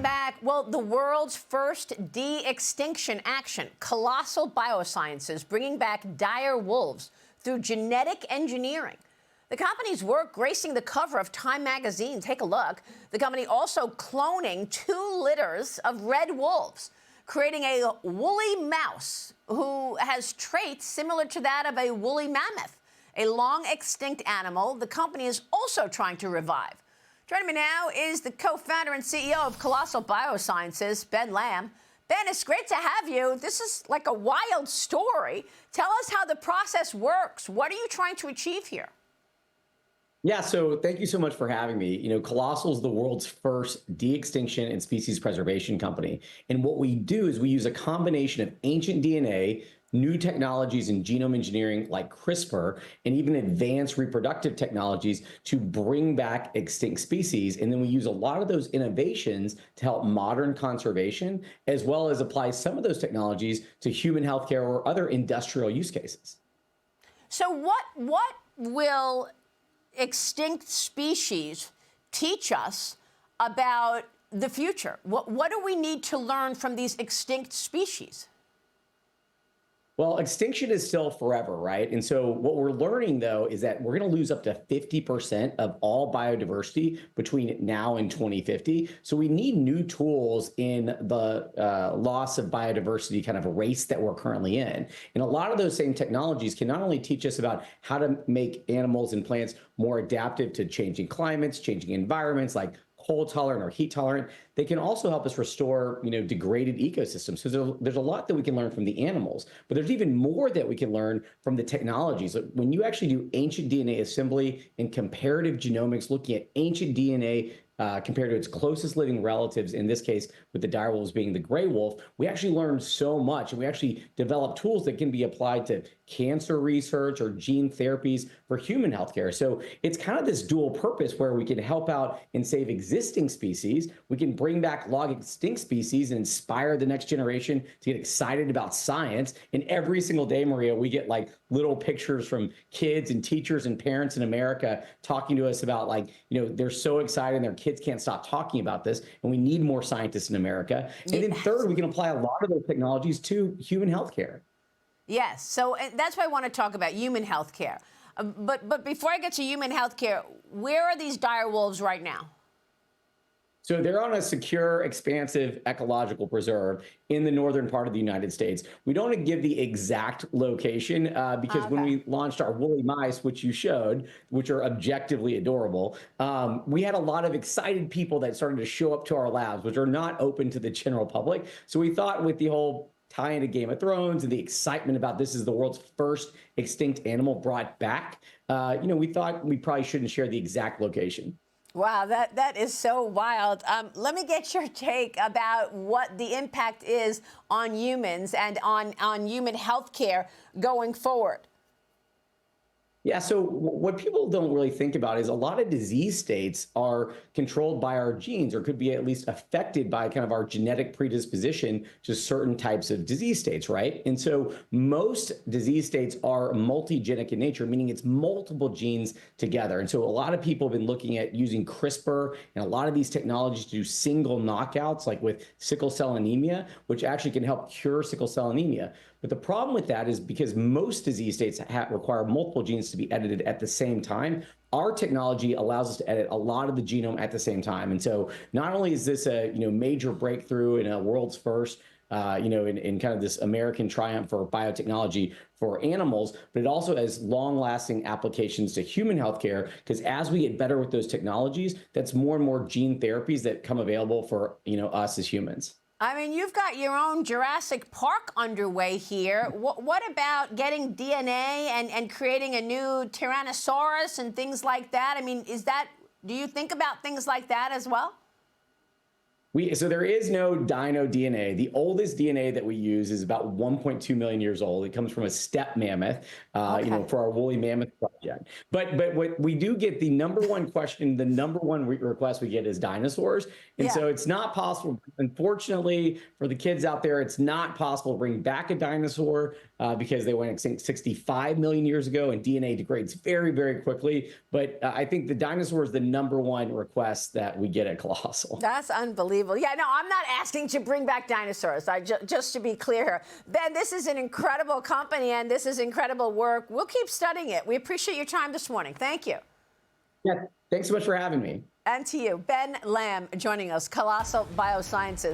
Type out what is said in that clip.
Welcome back. Well, the world's first de-extinction action, Colossal Biosciences, bringing back dire wolves through genetic engineering. The company's work gracing the cover of Time magazine. Take a look. The company also cloning 2 litters of red wolves, creating a woolly mouse who has traits similar to that of a woolly mammoth, a long extinct animal the company is also trying to revive. Joining me now is the co-founder and CEO of Colossal Biosciences, Ben Lamm. Ben, it's great to have you. This is like a wild story. Tell us how the process works. What are you trying to achieve here? Yeah, so thank you so much for having me. Colossal is the world's first de-extinction and species preservation company. And what we do is we use a combination of ancient DNA, new technologies in genome engineering like CRISPR, and even advanced reproductive technologies to bring back extinct species. And then we use a lot of those innovations to help modern conservation, as well as apply some of those technologies to human healthcare or other industrial use cases. So what will extinct species teach us about the future? What do we need to learn from these extinct species? Well, extinction is still forever, right? And so what we're learning, though, is that we're going to lose up to 50% of all biodiversity between now and 2050. So we need new tools in the loss of biodiversity kind of a race that we're currently in. And a lot of those same technologies can not only teach us about how to make animals and plants more adaptive to changing climates, changing environments like cold tolerant or heat tolerant, they can also help us restore, degraded ecosystems. So there's a lot that we can learn from the animals, but there's even more that we can learn from the technologies. When you actually do ancient DNA assembly and comparative genomics, looking at ancient DNA compared to its closest living relatives, in this case, with the direwolves being the gray wolf, we actually learned so much, and we actually developed tools that can be applied to cancer research or gene therapies for human healthcare. So it's kind of this dual purpose where we can help out and save existing species. We can bring back long extinct species and inspire the next generation to get excited about science. And every single day, Maria, we get like little pictures from kids and teachers and parents in America talking to us about they're so excited and their kids can't stop talking about this. And we need more scientists in America. And then third, we can apply a lot of those technologies to human healthcare. Yes, so that's why I want to talk about human health care. But before I get to human health care, where are these dire wolves right now? So they're on a secure, expansive ecological preserve in the northern part of the United States. We don't give the exact location because when we launched our woolly mice, which you showed, which are objectively adorable, we had a lot of excited people that started to show up to our labs, which are not open to the general public. So we thought with the whole tie into Game of Thrones and the excitement about this is the world's first extinct animal brought back, we thought we probably shouldn't share the exact location. Wow, that is so wild. Let me get your take about what the impact is on humans and on human health care going forward. Yeah, so what people don't really think about is a lot of disease states are controlled by our genes or could be at least affected by kind of our genetic predisposition to certain types of disease states, right? And so most disease states are multigenic in nature, meaning it's multiple genes together. And so a lot of people have been looking at using CRISPR and a lot of these technologies to do single knockouts, like with sickle cell anemia, which actually can help cure sickle cell anemia. But the problem with that is because most disease states require multiple genes to be edited at the same time, our technology allows us to edit a lot of the genome at the same time. And so not only is this a major breakthrough and a world's first, in kind of this American triumph for biotechnology for animals, but it also has long-lasting applications to human healthcare, because as we get better with those technologies, that's more and more gene therapies that come available for us as humans. I mean, you've got your own Jurassic Park underway here. What about getting DNA and creating a new Tyrannosaurus and things like that? I mean, do you think about things like that as well? So there is no dino DNA. The oldest DNA that we use is about 1.2 million years old. It comes from a steppe mammoth, for our woolly mammoth project. But what we do get, the number one question, the number one request we get is dinosaurs. And so it's not possible, unfortunately, for the kids out there, it's not possible to bring back a dinosaur. because they went extinct 65 million years ago, and DNA degrades very, very quickly. But I think the dinosaur is the #1 request that we get at Colossal. That's unbelievable. Yeah, no, I'm not asking to bring back dinosaurs. Just to be clear here. Ben, this is an incredible company, and this is incredible work. We'll keep studying it. We appreciate your time this morning. Thank you. Yeah, thanks so much for having me. And to you, Ben Lamm joining us, Colossal Biosciences.